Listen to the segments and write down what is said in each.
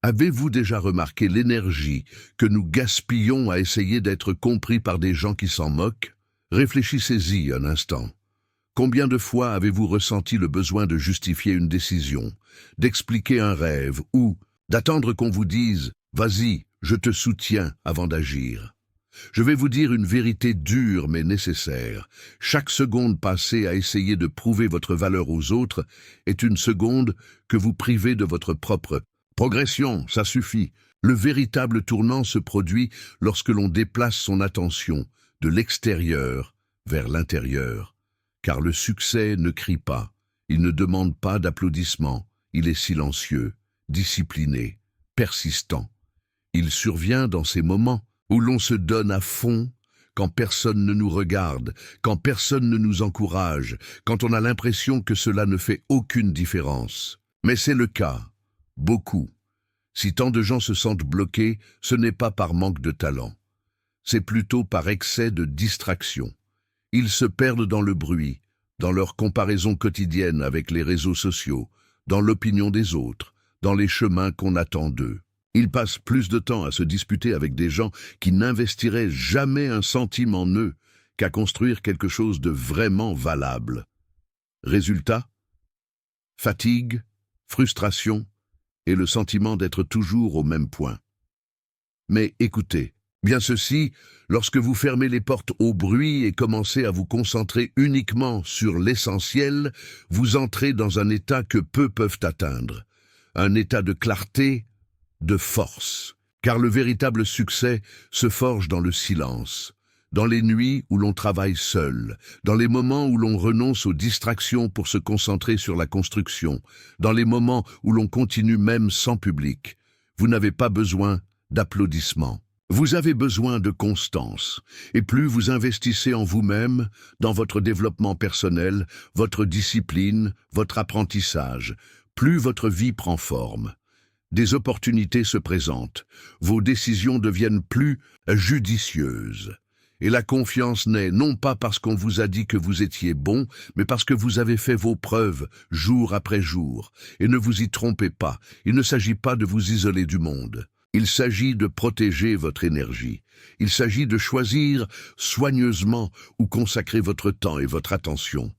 Avez-vous déjà remarqué l'énergie que nous gaspillons à essayer d'être compris par des gens qui s'en moquent? Réfléchissez-y un instant. Combien de fois avez-vous ressenti le besoin de justifier une décision, d'expliquer un rêve ou d'attendre qu'on vous dise « Vas-y, je te soutiens » avant d'agir? Je vais vous dire une vérité dure mais nécessaire. Chaque seconde passée à essayer de prouver votre valeur aux autres est une seconde que vous privez de votre propre progression. Ça suffit. Le véritable tournant se produit lorsque l'on déplace son attention de l'extérieur vers l'intérieur. Car le succès ne crie pas, il ne demande pas d'applaudissements, il est silencieux, discipliné, persistant. Il survient dans ces moments où l'on se donne à fond, quand personne ne nous regarde, quand personne ne nous encourage, quand on a l'impression que cela ne fait aucune différence. Mais c'est le cas, beaucoup. Si tant de gens se sentent bloqués, ce n'est pas par manque de talent. C'est plutôt par excès de distraction. Ils se perdent dans le bruit, dans leur comparaison quotidienne avec les réseaux sociaux, dans l'opinion des autres, dans les chemins qu'on attend d'eux. Ils passent plus de temps à se disputer avec des gens qui n'investiraient jamais un centime en eux qu'à construire quelque chose de vraiment valable. Résultat? Fatigue, frustration et le sentiment d'être toujours au même point. Mais écoutez, bien ceci, lorsque vous fermez les portes au bruit et commencez à vous concentrer uniquement sur l'essentiel, vous entrez dans un état que peu peuvent atteindre, un état de clarté, de force. Car le véritable succès se forge dans le silence, dans les nuits où l'on travaille seul, dans les moments où l'on renonce aux distractions pour se concentrer sur la construction, dans les moments où l'on continue même sans public. Vous n'avez pas besoin d'applaudissements. Vous avez besoin de constance, et plus vous investissez en vous-même, dans votre développement personnel, votre discipline, votre apprentissage, plus votre vie prend forme. Des opportunités se présentent, vos décisions deviennent plus judicieuses. Et la confiance naît non pas parce qu'on vous a dit que vous étiez bon, mais parce que vous avez fait vos preuves jour après jour. Et ne vous y trompez pas, il ne s'agit pas de vous isoler du monde. Il s'agit de protéger votre énergie. Il s'agit de choisir soigneusement où consacrer votre temps et votre attention.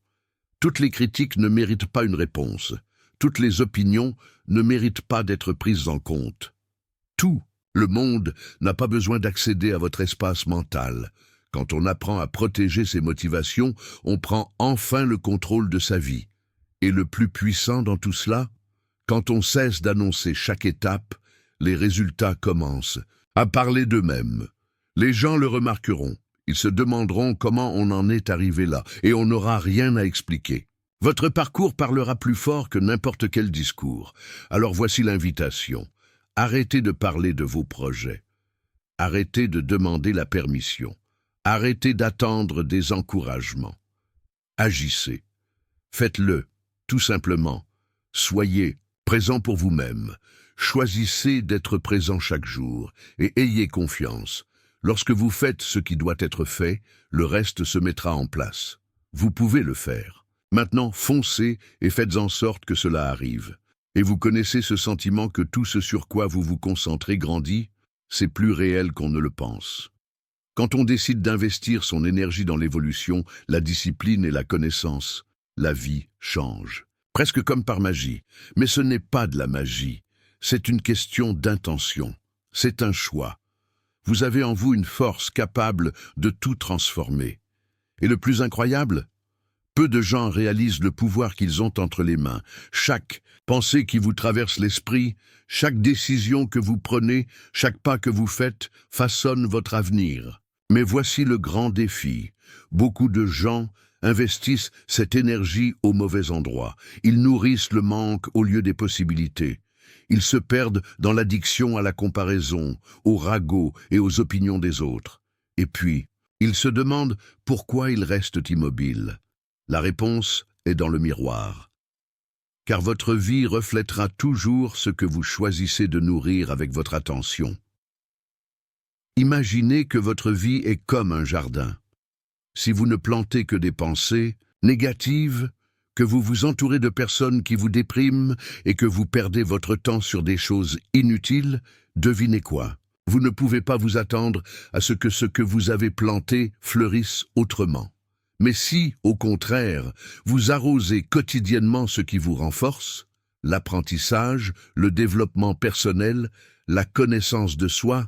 Toutes les critiques ne méritent pas une réponse. Toutes les opinions ne méritent pas d'être prises en compte. Tout le monde n'a pas besoin d'accéder à votre espace mental. Quand on apprend à protéger ses motivations, on prend enfin le contrôle de sa vie. Et le plus puissant dans tout cela, quand on cesse d'annoncer chaque étape, les résultats commencent à parler d'eux-mêmes. Les gens le remarqueront. Ils se demanderont comment on en est arrivé là, et on n'aura rien à expliquer. Votre parcours parlera plus fort que n'importe quel discours. Alors voici l'invitation. Arrêtez de parler de vos projets. Arrêtez de demander la permission. Arrêtez d'attendre des encouragements. Agissez. Faites-le, tout simplement. Soyez présent pour vous-même. Choisissez d'être présent chaque jour et ayez confiance. Lorsque vous faites ce qui doit être fait, le reste se mettra en place. Vous pouvez le faire. Maintenant, foncez et faites en sorte que cela arrive. Et vous connaissez ce sentiment que tout ce sur quoi vous vous concentrez grandit? C'est plus réel qu'on ne le pense. Quand on décide d'investir son énergie dans l'évolution, la discipline et la connaissance, la vie change. Presque comme par magie. Mais ce n'est pas de la magie. C'est une question d'intention. C'est un choix. Vous avez en vous une force capable de tout transformer. Et le plus incroyable? Peu de gens réalisent le pouvoir qu'ils ont entre les mains. Chaque pensée qui vous traverse l'esprit, chaque décision que vous prenez, chaque pas que vous faites, façonne votre avenir. Mais voici le grand défi. Beaucoup de gens investissent cette énergie au mauvais endroit. Ils nourrissent le manque au lieu des possibilités. Ils se perdent dans l'addiction à la comparaison, au ragot et aux opinions des autres. Et puis, ils se demandent pourquoi ils restent immobiles. La réponse est dans le miroir. Car votre vie reflètera toujours ce que vous choisissez de nourrir avec votre attention. Imaginez que votre vie est comme un jardin. Si vous ne plantez que des pensées négatives, que vous vous entourez de personnes qui vous dépriment et que vous perdez votre temps sur des choses inutiles, devinez quoi? Vous ne pouvez pas vous attendre à ce que vous avez planté fleurisse autrement. Mais si, au contraire, vous arrosez quotidiennement ce qui vous renforce, l'apprentissage, le développement personnel, la connaissance de soi,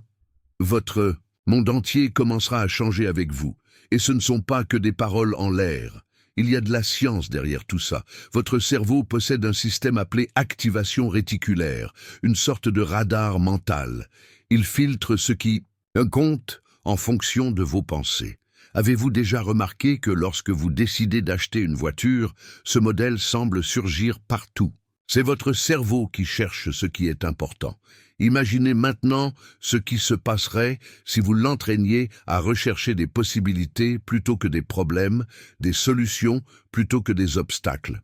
votre monde entier commencera à changer avec vous. Et ce ne sont pas que des paroles en l'air. Il y a de la science derrière tout ça. Votre cerveau possède un système appelé activation réticulaire, une sorte de radar mental. Il filtre ce qui compte en fonction de vos pensées. Avez-vous déjà remarqué que lorsque vous décidez d'acheter une voiture, ce modèle semble surgir partout? C'est votre cerveau qui cherche ce qui est important. Imaginez maintenant ce qui se passerait si vous l'entraîniez à rechercher des possibilités plutôt que des problèmes, des solutions plutôt que des obstacles.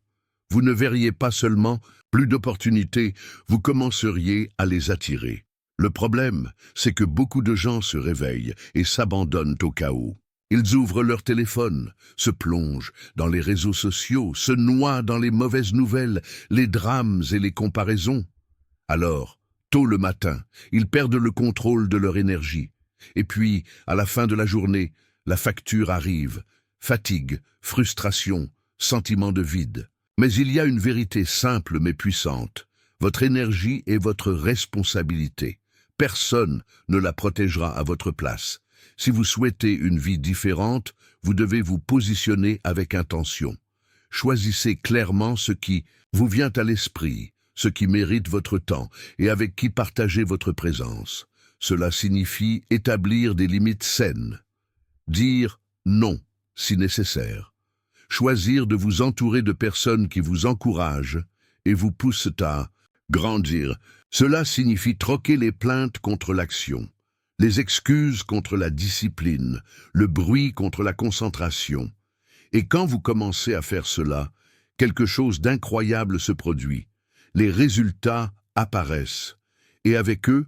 Vous ne verriez pas seulement plus d'opportunités, vous commenceriez à les attirer. Le problème, c'est que beaucoup de gens se réveillent et s'abandonnent au chaos. Ils ouvrent leur téléphone, se plongent dans les réseaux sociaux, se noient dans les mauvaises nouvelles, les drames et les comparaisons. Alors, tôt le matin, ils perdent le contrôle de leur énergie. Et puis, à la fin de la journée, la facture arrive. Fatigue, frustration, sentiment de vide. Mais il y a une vérité simple mais puissante. Votre énergie est votre responsabilité. Personne ne la protégera à votre place. Si vous souhaitez une vie différente, vous devez vous positionner avec intention. Choisissez clairement ce qui vous vient à l'esprit, ce qui mérite votre temps et avec qui partager votre présence. Cela signifie établir des limites saines. Dire non, si nécessaire. Choisir de vous entourer de personnes qui vous encouragent et vous poussent à grandir. Cela signifie troquer les plaintes contre l'action. Les excuses contre la discipline, le bruit contre la concentration. Et quand vous commencez à faire cela, quelque chose d'incroyable se produit. Les résultats apparaissent. Et avec eux,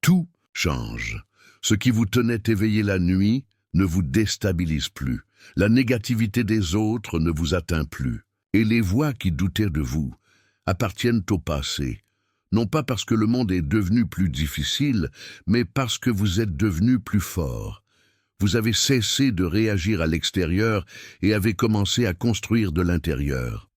tout change. Ce qui vous tenait éveillé la nuit ne vous déstabilise plus. La négativité des autres ne vous atteint plus. Et les voix qui doutaient de vous appartiennent au passé. Non pas parce que le monde est devenu plus difficile, mais parce que vous êtes devenu plus fort. Vous avez cessé de réagir à l'extérieur et avez commencé à construire de l'intérieur.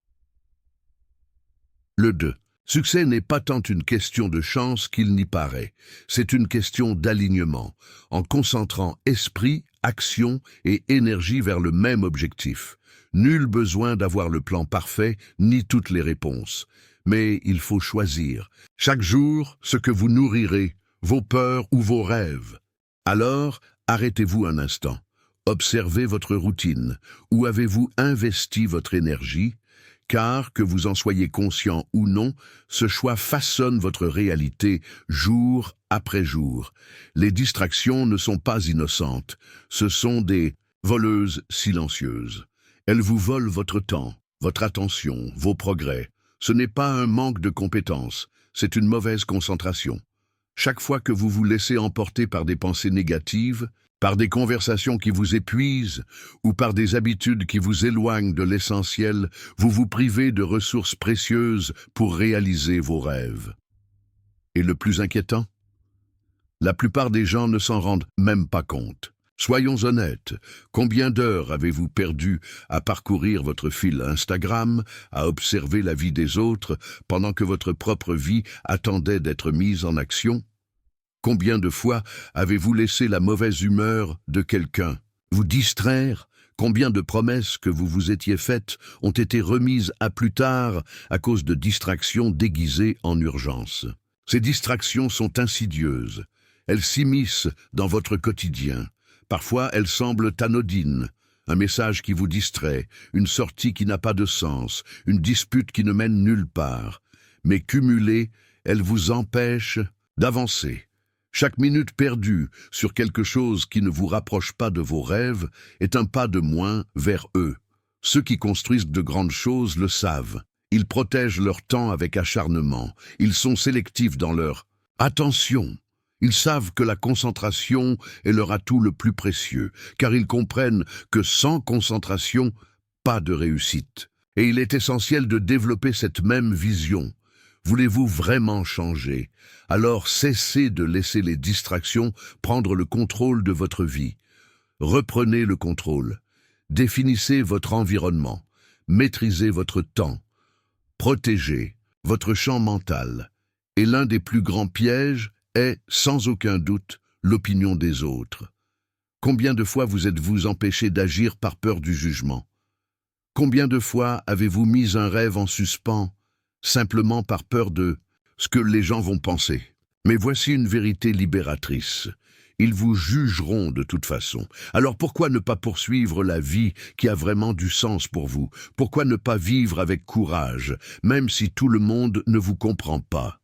Le 2. Succès n'est pas tant une question de chance qu'il n'y paraît. C'est une question d'alignement, en concentrant esprit, action et énergie vers le même objectif. Nul besoin d'avoir le plan parfait, ni toutes les réponses. Mais il faut choisir, chaque jour, ce que vous nourrirez, vos peurs ou vos rêves. Alors, arrêtez-vous un instant. Observez votre routine. Où avez-vous investi votre énergie? Car, que vous en soyez conscient ou non, ce choix façonne votre réalité jour après jour. Les distractions ne sont pas innocentes. Ce sont des voleuses silencieuses. Elles vous volent votre temps, votre attention, vos progrès. Ce n'est pas un manque de compétences, c'est une mauvaise concentration. Chaque fois que vous vous laissez emporter par des pensées négatives, par des conversations qui vous épuisent ou par des habitudes qui vous éloignent de l'essentiel, vous vous privez de ressources précieuses pour réaliser vos rêves. Et le plus inquiétant? La plupart des gens ne s'en rendent même pas compte. Soyons honnêtes, combien d'heures avez-vous perdu à parcourir votre fil Instagram, à observer la vie des autres, pendant que votre propre vie attendait d'être mise en action? Combien de fois avez-vous laissé la mauvaise humeur de quelqu'un vous distraire? Combien de promesses que vous vous étiez faites ont été remises à plus tard à cause de distractions déguisées en urgence? Ces distractions sont insidieuses. Elles s'immiscent dans votre quotidien. Parfois, elles semblent anodines. Un message qui vous distrait, une sortie qui n'a pas de sens, une dispute qui ne mène nulle part. Mais cumulées, elles vous empêchent d'avancer. Chaque minute perdue sur quelque chose qui ne vous rapproche pas de vos rêves est un pas de moins vers eux. Ceux qui construisent de grandes choses le savent. Ils protègent leur temps avec acharnement. Ils sont sélectifs dans leur attention. Ils savent que la concentration est leur atout le plus précieux, car ils comprennent que sans concentration, pas de réussite. Et il est essentiel de développer cette même vision. Voulez-vous vraiment changer? Alors cessez de laisser les distractions prendre le contrôle de votre vie. Reprenez le contrôle. Définissez votre environnement. Maîtrisez votre temps. Protégez votre champ mental. Et l'un des plus grands pièges est, sans aucun doute, l'opinion des autres. Combien de fois vous êtes-vous empêché d'agir par peur du jugement? Combien de fois avez-vous mis un rêve en suspens, simplement par peur de ce que les gens vont penser? Mais voici une vérité libératrice. Ils vous jugeront de toute façon. Alors pourquoi ne pas poursuivre la vie qui a vraiment du sens pour vous? Pourquoi ne pas vivre avec courage, même si tout le monde ne vous comprend pas?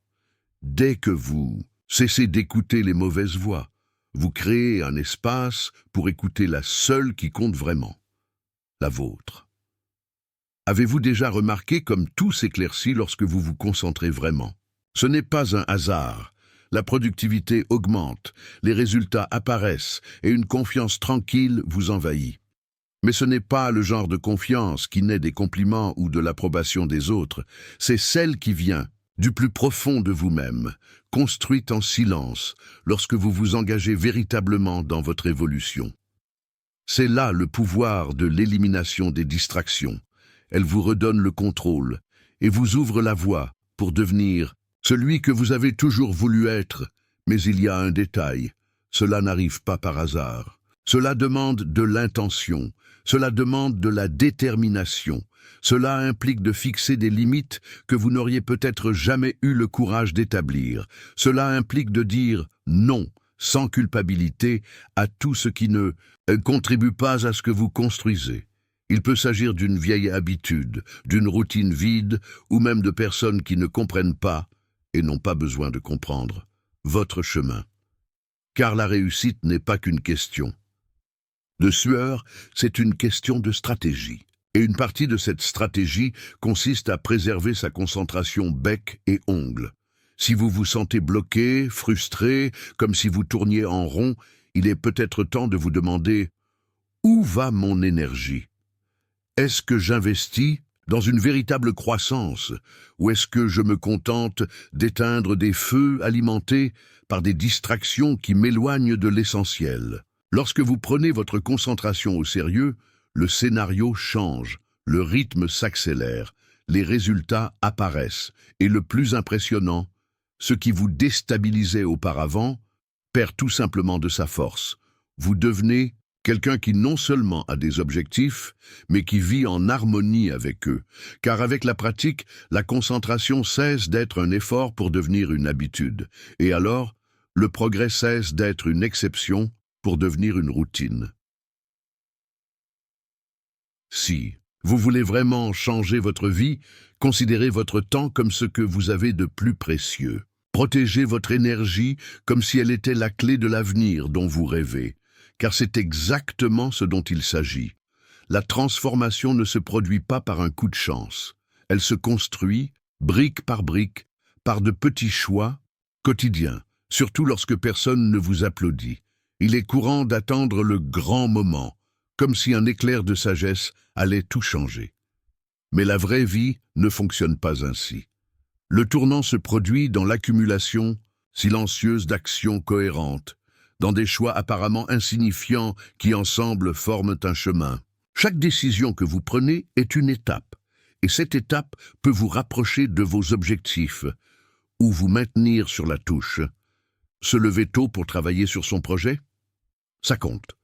Dès que vous cessez d'écouter les mauvaises voix, vous créez un espace pour écouter la seule qui compte vraiment, la vôtre. Avez-vous déjà remarqué comme tout s'éclaircit lorsque vous vous concentrez vraiment? Ce n'est pas un hasard. La productivité augmente, les résultats apparaissent et une confiance tranquille vous envahit. Mais ce n'est pas le genre de confiance qui naît des compliments ou de l'approbation des autres, c'est celle qui vient du plus profond de vous-même, construite en silence, lorsque vous vous engagez véritablement dans votre évolution. C'est là le pouvoir de l'élimination des distractions. Elle vous redonne le contrôle et vous ouvre la voie pour devenir celui que vous avez toujours voulu être. Mais il y a un détail, cela n'arrive pas par hasard. Cela demande de l'intention, cela demande de la détermination. Cela implique de fixer des limites que vous n'auriez peut-être jamais eu le courage d'établir. Cela implique de dire non, sans culpabilité, à tout ce qui ne contribue pas à ce que vous construisez. Il peut s'agir d'une vieille habitude, d'une routine vide, ou même de personnes qui ne comprennent pas, et n'ont pas besoin de comprendre, votre chemin. Car la réussite n'est pas qu'une question de sueur, c'est une question de stratégie. Et une partie de cette stratégie consiste à préserver sa concentration bec et ongle. Si vous vous sentez bloqué, frustré, comme si vous tourniez en rond, il est peut-être temps de vous demander « Où va mon énergie ? Est-ce que j'investis dans une véritable croissance, ou est-ce que je me contente d'éteindre des feux alimentés par des distractions qui m'éloignent de l'essentiel? Lorsque vous prenez votre concentration au sérieux, le scénario change, le rythme s'accélère, les résultats apparaissent, et le plus impressionnant, ce qui vous déstabilisait auparavant perd tout simplement de sa force. Vous devenez quelqu'un qui non seulement a des objectifs, mais qui vit en harmonie avec eux. Car avec la pratique, la concentration cesse d'être un effort pour devenir une habitude. Et alors, le progrès cesse d'être une exception pour devenir une routine. Si vous voulez vraiment changer votre vie, considérez votre temps comme ce que vous avez de plus précieux. Protégez votre énergie comme si elle était la clé de l'avenir dont vous rêvez. Car c'est exactement ce dont il s'agit. La transformation ne se produit pas par un coup de chance. Elle se construit, brique, par de petits choix quotidiens, surtout lorsque personne ne vous applaudit. Il est courant d'attendre le grand moment, comme si un éclair de sagesse allait tout changer. Mais la vraie vie ne fonctionne pas ainsi. Le tournant se produit dans l'accumulation silencieuse d'actions cohérentes, dans des choix apparemment insignifiants qui ensemble forment un chemin. Chaque décision que vous prenez est une étape, et cette étape peut vous rapprocher de vos objectifs, ou vous maintenir sur la touche. Se lever tôt pour travailler sur son projet? Ça compte.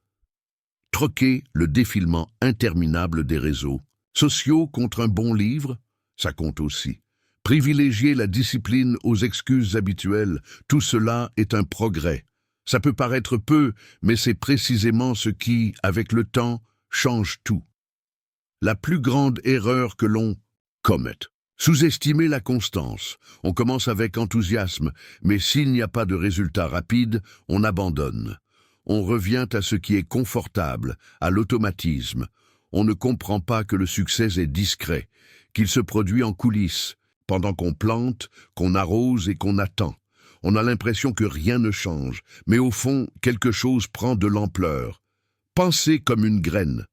Troquer le défilement interminable des réseaux sociaux contre un bon livre? Ça compte aussi. Privilégier la discipline aux excuses habituelles, tout cela est un progrès. Ça peut paraître peu, mais c'est précisément ce qui, avec le temps, change tout. La plus grande erreur que l'on commette. Sous-estimer la constance. On commence avec enthousiasme, mais s'il n'y a pas de résultat rapide, on abandonne. On revient à ce qui est confortable, à l'automatisme. On ne comprend pas que le succès est discret, qu'il se produit en coulisses, pendant qu'on plante, qu'on arrose et qu'on attend. On a l'impression que rien ne change, mais au fond, quelque chose prend de l'ampleur. Pensez comme une graine.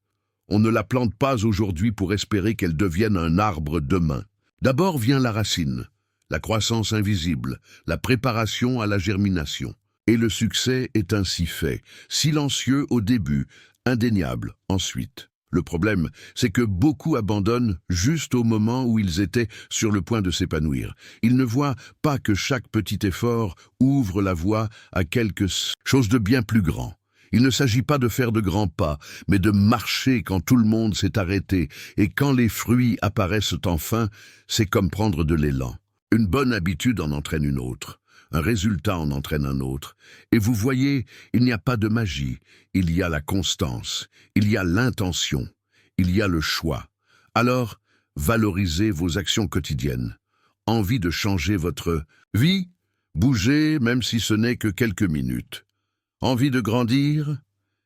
On ne la plante pas aujourd'hui pour espérer qu'elle devienne un arbre demain. D'abord vient la racine, la croissance invisible, la préparation à la germination. Et le succès est ainsi fait, silencieux au début, indéniable ensuite. Le problème, c'est que beaucoup abandonnent juste au moment où ils étaient sur le point de s'épanouir. Ils ne voient pas que chaque petit effort ouvre la voie à quelque chose de bien plus grand. Il ne s'agit pas de faire de grands pas, mais de marcher quand tout le monde s'est arrêté, et quand les fruits apparaissent enfin, c'est comme prendre de l'élan. Une bonne habitude en entraîne une autre. Un résultat en entraîne un autre. Et vous voyez, il n'y a pas de magie. Il y a la constance. Il y a l'intention. Il y a le choix. Alors, valorisez vos actions quotidiennes. Envie de changer votre vie? Bougez, même si ce n'est que quelques minutes. Envie de grandir?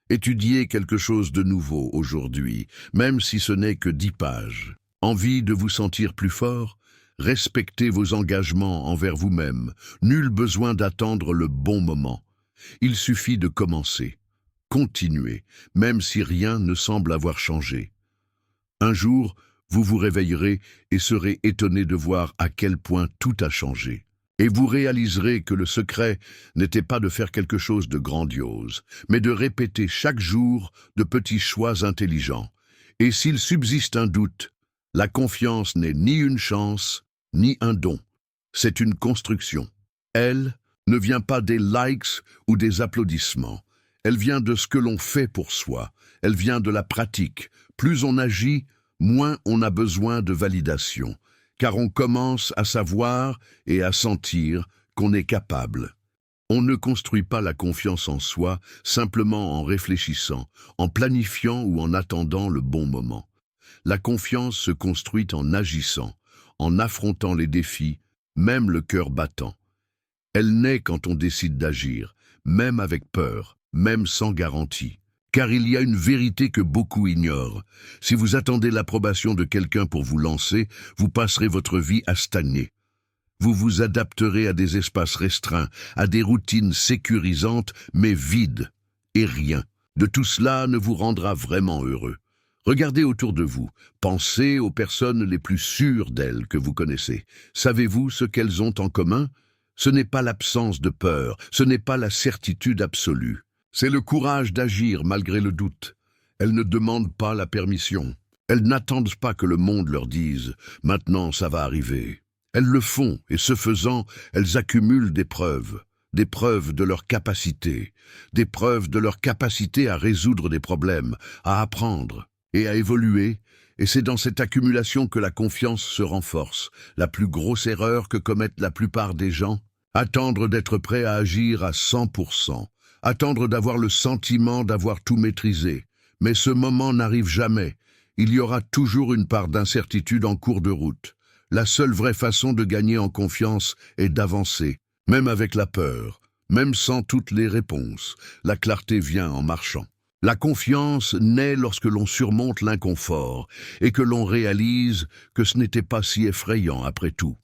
Étudiez quelque chose de nouveau aujourd'hui, même si ce n'est que 10 pages. Envie de vous sentir plus fort? Respectez vos engagements envers vous-même. Nul besoin d'attendre le bon moment. Il suffit de commencer. Continuez, même si rien ne semble avoir changé. Un jour, vous vous réveillerez et serez étonné de voir à quel point tout a changé. Et vous réaliserez que le secret n'était pas de faire quelque chose de grandiose, mais de répéter chaque jour de petits choix intelligents. Et s'il subsiste un doute, la confiance n'est ni une chance, ni un don. C'est une construction. Elle ne vient pas des likes ou des applaudissements. Elle vient de ce que l'on fait pour soi. Elle vient de la pratique. Plus on agit, moins on a besoin de validation, car on commence à savoir et à sentir qu'on est capable. On ne construit pas la confiance en soi simplement en réfléchissant, en planifiant ou en attendant le bon moment. La confiance se construit en agissant, en affrontant les défis, même le cœur battant. Elle naît quand on décide d'agir, même avec peur, même sans garantie. Car il y a une vérité que beaucoup ignorent. Si vous attendez l'approbation de quelqu'un pour vous lancer, vous passerez votre vie à stagner. Vous vous adapterez à des espaces restreints, à des routines sécurisantes, mais vides, et rien. De tout cela ne vous rendra vraiment heureux. Regardez autour de vous, pensez aux personnes les plus sûres d'elles que vous connaissez. Savez-vous ce qu'elles ont en commun? Ce n'est pas l'absence de peur, ce n'est pas la certitude absolue. C'est le courage d'agir malgré le doute. Elles ne demandent pas la permission. Elles n'attendent pas que le monde leur dise « maintenant ça va arriver ». Elles le font et ce faisant, elles accumulent des preuves de leur capacité, des preuves de leur capacité à résoudre des problèmes, à apprendre et à évoluer, et c'est dans cette accumulation que la confiance se renforce. La plus grosse erreur que commettent la plupart des gens, attendre d'être prêt à agir à 100%, attendre d'avoir le sentiment d'avoir tout maîtrisé. Mais ce moment n'arrive jamais. Il y aura toujours une part d'incertitude en cours de route. La seule vraie façon de gagner en confiance est d'avancer, même avec la peur, même sans toutes les réponses. La clarté vient en marchant. La confiance naît lorsque l'on surmonte l'inconfort et que l'on réalise que ce n'était pas si effrayant après tout.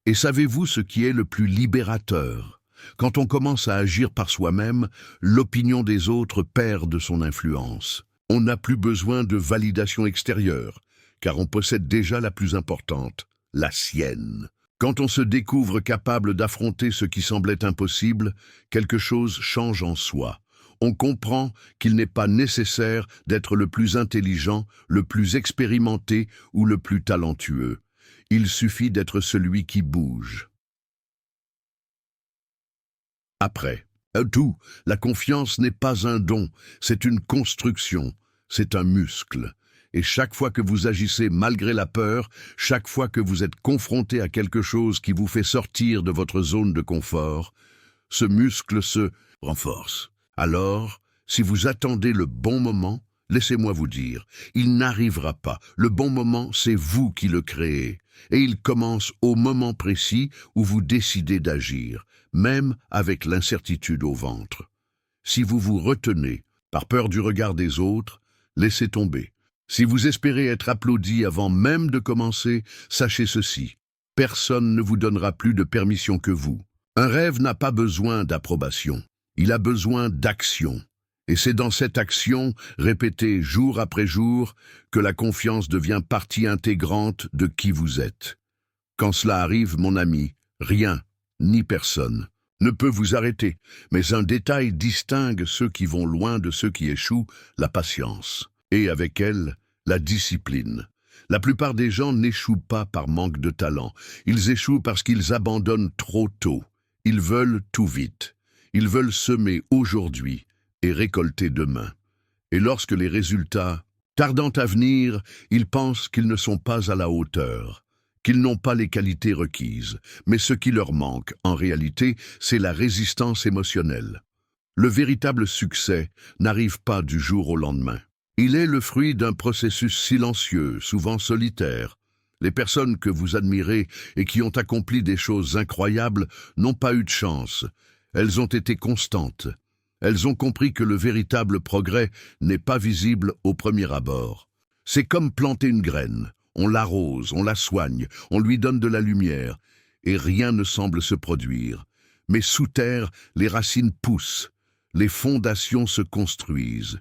Et savez-vous ce qui est le plus libérateur? Quand on commence à agir par soi-même, l'opinion des autres perd de son influence. On n'a plus besoin de validation extérieure, car on possède déjà la plus importante, la sienne. Quand on se découvre capable d'affronter ce qui semblait impossible, quelque chose change en soi. On comprend qu'il n'est pas nécessaire d'être le plus intelligent, le plus expérimenté ou le plus talentueux. Il suffit d'être celui qui bouge. Après tout, la confiance n'est pas un don, c'est une construction, c'est un muscle. Et chaque fois que vous agissez malgré la peur, chaque fois que vous êtes confronté à quelque chose qui vous fait sortir de votre zone de confort, ce muscle se renforce. Alors, si vous attendez le bon moment, laissez-moi vous dire, il n'arrivera pas. Le bon moment, c'est vous qui le créez. Et il commence au moment précis où vous décidez d'agir, même avec l'incertitude au ventre. Si vous vous retenez, par peur du regard des autres, laissez tomber. Si vous espérez être applaudi avant même de commencer, sachez ceci, personne ne vous donnera plus de permission que vous. Un rêve n'a pas besoin d'approbation, il a besoin d'action. Et c'est dans cette action, répétée jour après jour, que la confiance devient partie intégrante de qui vous êtes. Quand cela arrive, mon ami, rien, ni personne, ne peut vous arrêter, mais un détail distingue ceux qui vont loin de ceux qui échouent, la patience, et avec elle, la discipline. La plupart des gens n'échouent pas par manque de talent, ils échouent parce qu'ils abandonnent trop tôt. Ils veulent tout vite, ils veulent semer aujourd'hui et récolter demain. Et lorsque les résultats, tardant à venir, ils pensent qu'ils ne sont pas à la hauteur, qu'ils n'ont pas les qualités requises, mais ce qui leur manque, en réalité, c'est la résistance émotionnelle. Le véritable succès n'arrive pas du jour au lendemain. Il est le fruit d'un processus silencieux, souvent solitaire. Les personnes que vous admirez et qui ont accompli des choses incroyables n'ont pas eu de chance. Elles ont été constantes. Elles ont compris que le véritable progrès n'est pas visible au premier abord. C'est comme planter une graine. On l'arrose, on la soigne, on lui donne de la lumière, et rien ne semble se produire. Mais sous terre, les racines poussent, les fondations se construisent.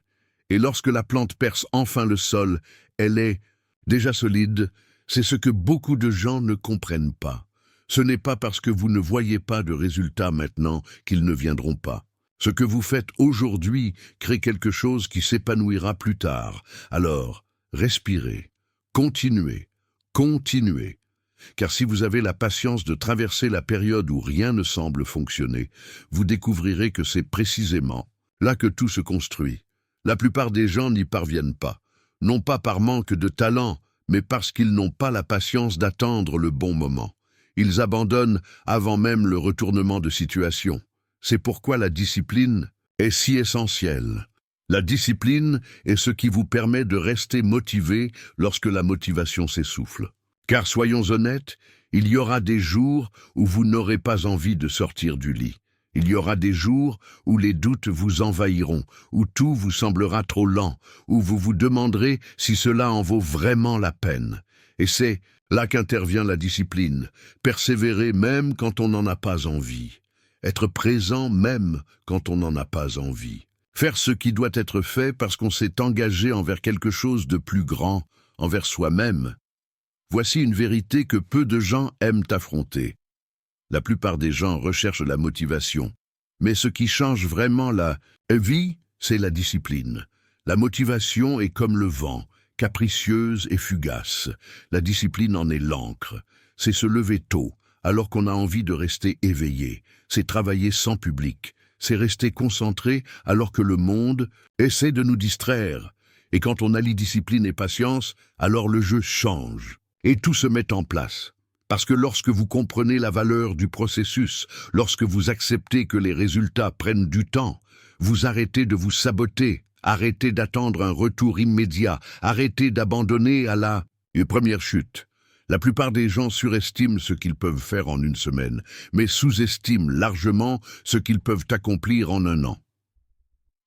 Et lorsque la plante perce enfin le sol, elle est déjà solide. C'est ce que beaucoup de gens ne comprennent pas. Ce n'est pas parce que vous ne voyez pas de résultats maintenant qu'ils ne viendront pas. Ce que vous faites aujourd'hui crée quelque chose qui s'épanouira plus tard. Alors, respirez, continuez, continuez. Car si vous avez la patience de traverser la période où rien ne semble fonctionner, vous découvrirez que c'est précisément là que tout se construit. La plupart des gens n'y parviennent pas, non pas par manque de talent, mais parce qu'ils n'ont pas la patience d'attendre le bon moment. Ils abandonnent avant même le retournement de situation. C'est pourquoi la discipline est si essentielle. La discipline est ce qui vous permet de rester motivé lorsque la motivation s'essouffle. Car soyons honnêtes, il y aura des jours où vous n'aurez pas envie de sortir du lit. Il y aura des jours où les doutes vous envahiront, où tout vous semblera trop lent, où vous vous demanderez si cela en vaut vraiment la peine. Et c'est là qu'intervient la discipline, persévérer même quand on n'en a pas envie, être présent même quand on n'en a pas envie, faire ce qui doit être fait parce qu'on s'est engagé envers quelque chose de plus grand, envers soi-même. Voici une vérité que peu de gens aiment affronter. La plupart des gens recherchent la motivation. Mais ce qui change vraiment la vie, c'est la discipline. La motivation est comme le vent, capricieuse et fugace. La discipline en est l'encre. C'est se lever tôt, alors qu'on a envie de rester éveillé. C'est travailler sans public. C'est rester concentré alors que le monde essaie de nous distraire. Et quand on allie discipline et patience, alors le jeu change. Et tout se met en place. Parce que lorsque vous comprenez la valeur du processus, lorsque vous acceptez que les résultats prennent du temps, vous arrêtez de vous saboter, arrêtez d'attendre un retour immédiat, arrêtez d'abandonner à la première chute. La plupart des gens surestiment ce qu'ils peuvent faire en une semaine, mais sous-estiment largement ce qu'ils peuvent accomplir en un an.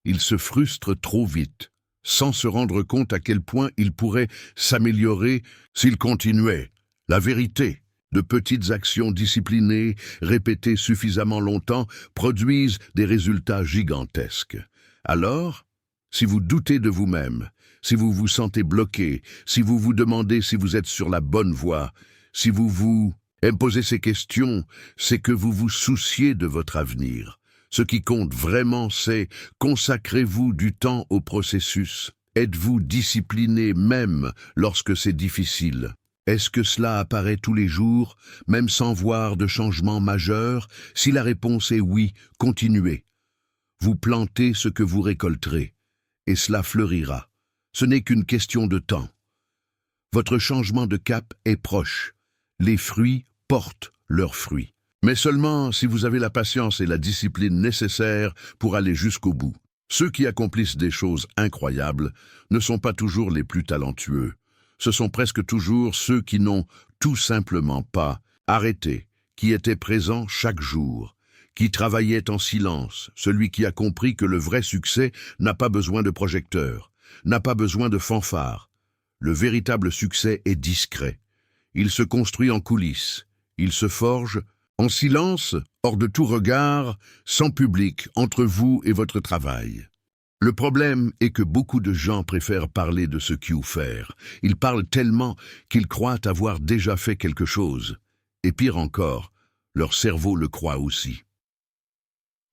Ils se frustrent trop vite, sans se rendre compte à quel point ils pourraient s'améliorer s'ils continuaient. La vérité, de petites actions disciplinées, répétées suffisamment longtemps, produisent des résultats gigantesques. Alors, si vous doutez de vous-même, si vous vous sentez bloqué, si vous vous demandez si vous êtes sur la bonne voie, si vous vous posez ces questions, c'est que vous vous souciez de votre avenir. Ce qui compte vraiment, c'est consacrez-vous du temps au processus. Êtes-vous discipliné même lorsque c'est difficile? Est-ce que cela apparaît tous les jours, même sans voir de changement majeur? Si la réponse est oui, continuez. Vous plantez ce que vous récolterez, et cela fleurira. Ce n'est qu'une question de temps. Votre changement de cap est proche. Les fruits portent leurs fruits. Mais seulement si vous avez la patience et la discipline nécessaires pour aller jusqu'au bout. Ceux qui accomplissent des choses incroyables ne sont pas toujours les plus talentueux. Ce sont presque toujours ceux qui n'ont tout simplement pas arrêté, qui étaient présents chaque jour, qui travaillaient en silence, celui qui a compris que le vrai succès n'a pas besoin de projecteurs, n'a pas besoin de fanfares. Le véritable succès est discret. Il se construit en coulisses, il se forge en silence, hors de tout regard, sans public, entre vous et votre travail. Le problème est que beaucoup de gens préfèrent parler de ce qu'ils faire. Ils parlent tellement qu'ils croient avoir déjà fait quelque chose. Et pire encore, leur cerveau le croit aussi.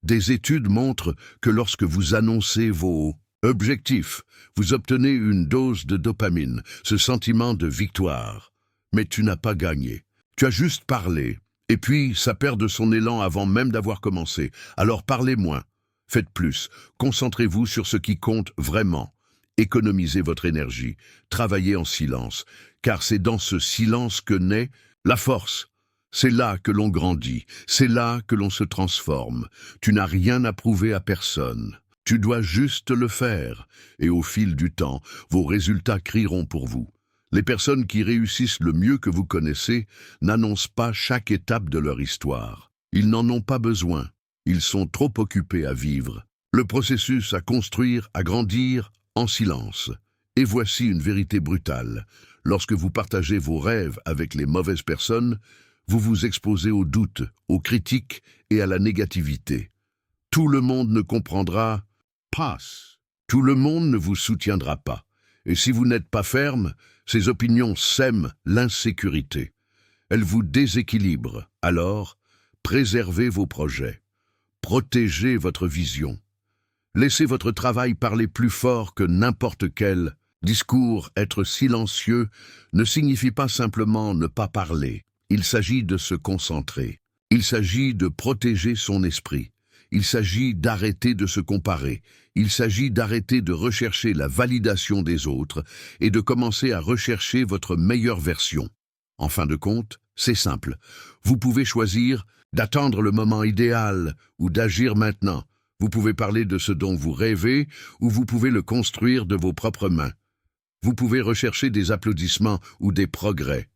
Des études montrent que lorsque vous annoncez vos objectifs, vous obtenez une dose de dopamine, ce sentiment de victoire. Mais tu n'as pas gagné. Tu as juste parlé. Et puis, ça perd de son élan avant même d'avoir commencé. Alors parlez moins. Faites plus. Concentrez-vous sur ce qui compte vraiment. Économisez votre énergie. Travaillez en silence. Car c'est dans ce silence que naît la force. C'est là que l'on grandit. C'est là que l'on se transforme. Tu n'as rien à prouver à personne. Tu dois juste le faire. Et au fil du temps, vos résultats crieront pour vous. Les personnes qui réussissent le mieux que vous connaissez n'annoncent pas chaque étape de leur histoire. Ils n'en ont pas besoin. Ils sont trop occupés à vivre. Le processus à construire, à grandir, en silence. Et voici une vérité brutale. Lorsque vous partagez vos rêves avec les mauvaises personnes, vous vous exposez aux doutes, aux critiques et à la négativité. Tout le monde ne comprendra pas. Tout le monde ne vous soutiendra pas. Et si vous n'êtes pas ferme, ces opinions sèment l'insécurité. Elles vous déséquilibrent. Alors, préservez vos projets. Protégez votre vision. Laissez votre travail parler plus fort que n'importe quel discours. Être silencieux ne signifie pas simplement ne pas parler. Il s'agit de se concentrer. Il s'agit de protéger son esprit. Il s'agit d'arrêter de se comparer. Il s'agit d'arrêter de rechercher la validation des autres et de commencer à rechercher votre meilleure version. En fin de compte, c'est simple. Vous pouvez choisir d'attendre le moment idéal ou d'agir maintenant. Vous pouvez parler de ce dont vous rêvez ou vous pouvez le construire de vos propres mains. Vous pouvez rechercher des applaudissements ou des progrès.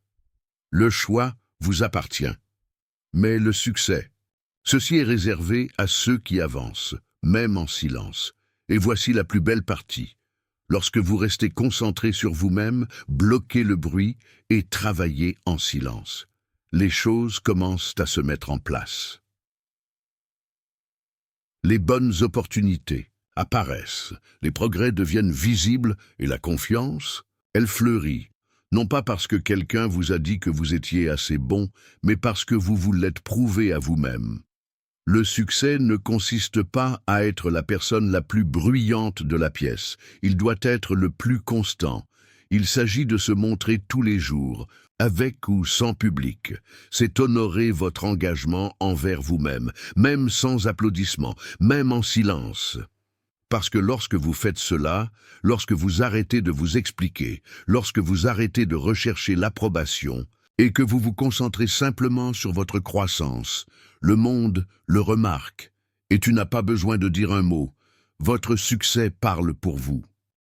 Le choix vous appartient. Mais le succès, ceci est réservé à ceux qui avancent, même en silence. Et voici la plus belle partie. Lorsque vous restez concentré sur vous-même, bloquez le bruit et travaillez en silence. Les choses commencent à se mettre en place. Les bonnes opportunités apparaissent, les progrès deviennent visibles et la confiance, elle fleurit. Non pas parce que quelqu'un vous a dit que vous étiez assez bon, mais parce que vous vous l'êtes prouvé à vous-même. Le succès ne consiste pas à être la personne la plus bruyante de la pièce. Il doit être le plus constant. Il s'agit de se montrer tous les jours, avec ou sans public. C'est honorer votre engagement envers vous-même, même sans applaudissements, même en silence. Parce que lorsque vous faites cela, lorsque vous arrêtez de vous expliquer, lorsque vous arrêtez de rechercher l'approbation, et que vous vous concentrez simplement sur votre croissance, le monde le remarque, et tu n'as pas besoin de dire un mot. Votre succès parle pour vous.